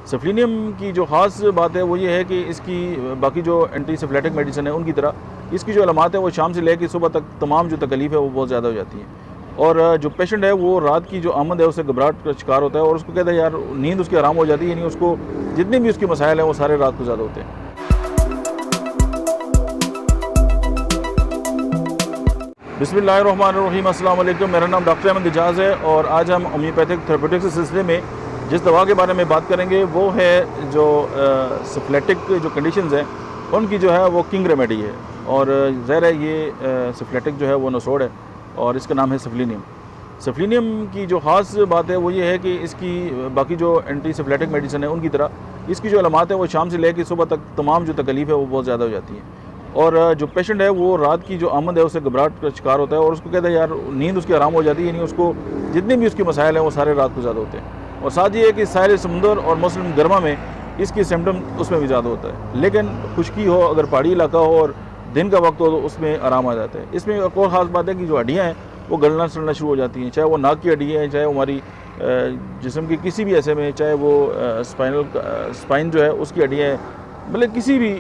सिफिलिनियम की जो ख़ास बात है वो ये है कि इसकी बाकी जो एंटी सिफिलिटिक मेडिसिन है उनकी तरह इसकी जो अलामात है वो शाम से लेकर सुबह तक तमाम जो तकलीफ़ है वो बहुत ज़्यादा हो जाती है। और जो पेशेंट है वो रात की जो आमद है उससे घबराहट का शिकार होता है और उसको कहते हैं यार नींद उसकी आराम हो जाती है, यानी उसको जितने भी उसके मसाइल हैं वो सारे रात को ज़्यादा होते हैं। बिस्मिल्लाहिर्रहमानिर्रहीम, अस्सलाम वालेकुम। मेरा नाम डॉक्टर अहमद एजाज़ है और आज हम होम्योपैथिक थेरेप्यूटिक्स के सिलसिले में जिस दवा के बारे में बात करेंगे वो है जो सिफिलिटिक जो कंडीशंस हैं उनकी जो है वो किंग रेमेडी है। और ज़ाहिर है ये सिफिलिटिक जो है वो नसोड़ है और इसका नाम है सिफिलिनियम। सिफिलिनियम की जो ख़ास बात है वो ये है कि इसकी बाकी जो एंटी सिफिलिटिक मेडिसिन है उनकी तरह इसकी जो अलामात है वो शाम से लेकर सुबह तक तमाम जो तकलीफ़ है वो बहुत ज़्यादा हो जाती है। और जो पेशेंट है वो रात की जो आमद है उससे घबराहट का शिकार होता है और उसको कहते हैं यार नींद उसकी आराम हो जाती है, यानी उसको जितने भी उसके मसाइल हैं वो सारे रात को ज़्यादा होते हैं। और साथ ये है कि साहिल समुंदर और मौसम गर्मा में इसकी सिम्टम उसमें भी ज़्यादा होता है, लेकिन खुश्की हो, अगर पहाड़ी इलाका हो और दिन का वक्त हो तो उसमें आराम आ जाता है। इसमें एक और ख़ास बात है कि जो हड्डियाँ हैं वो गलना सड़ना शुरू हो जाती हैं, चाहे वो नाक की हड्डियाँ हैं, चाहे वो हमारी जिस्म की किसी भी ऐसे में, चाहे वो स्पाइन जो है उसकी हड्डियाँ हैं, मतलब किसी भी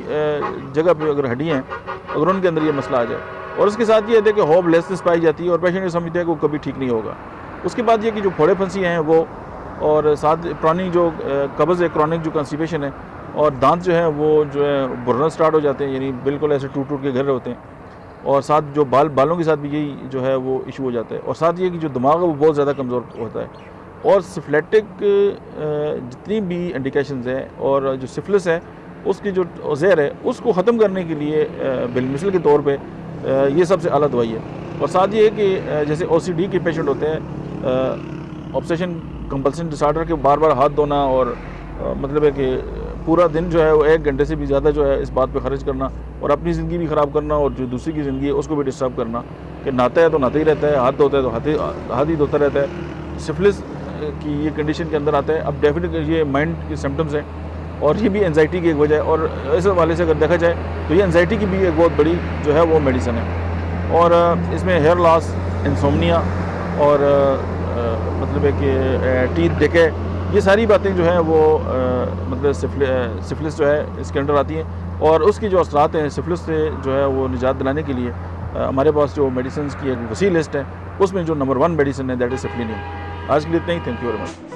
जगह पे अगर हड्डियाँ हैं अगर उनके अंदर ये मसला आ जाए। और उसके साथ ये है कि होपलेसनेस पाई जाती है और पेशेंट ये समझते हैं कि वो कभी ठीक नहीं होगा। उसके बाद ये कि जो फोड़े फंसियाँ हैं वो, और साथ पुरानी जो कब्ज़ है, क्रॉनिक जो कॉन्स्टिपेशन है, और दांत जो है वो जो है बुरना स्टार्ट हो जाते हैं, यानी बिल्कुल ऐसे टूट टूट के गिर रहे होते हैं। और साथ जो बालों के साथ भी यही जो है वो इशू हो जाता है। और साथ ये कि जो दिमाग है वो बहुत ज़्यादा कमज़ोर होता है। और सिफिलिटिक जितनी भी इंडिकेशंस हैं और जो सिफिलिस है उसकी जो ज़हर है उसको ख़त्म करने के लिए बिलमिसल के तौर पे ये सबसे आला दवाई है। और साथ ये है कि जैसे OCD के पेशेंट होते हैं, ऑब्सेशन कंपल्सन डिसऑर्डर के बार बार हाथ धोना, और मतलब है कि पूरा दिन जो है वो 1 घंटे से भी ज़्यादा जो है इस बात पे खर्च करना और अपनी ज़िंदगी भी ख़राब करना और जो दूसरी की ज़िंदगी है उसको भी डिस्टर्ब करना, कि नहाता है तो नहाता ही रहता है, हाथ धोता है तो हाथ ही धोता रहता है। सिफिलिस की ये कंडीशन के अंदर आता है। अब डेफिनेटली ये माइंड के सिम्टम्स हैं और ये भी एंजाइटी की एक वजह है। और इस हवाले से अगर देखा जाए तो ये एंजाइटी की भी एक बहुत बड़ी जो है वो मेडिसिन है। और इसमें हेयर लॉस, इंसोम्निया और मतलब है कि टीथ डिके, ये सारी बातें जो हैं वो मतलब सिफिलिस जो है इसके अंडर आती हैं। और उसकी जो असरात हैं सिफिलिस से जो है वो निजात दिलाने के लिए हमारे पास जो मेडिसिन की एक वसी लिस्ट है उसमें जो नंबर 1 मेडिसिन है दैट इज़ सिफिलिनियम। आज के लिए इतना ही। Thank you very much.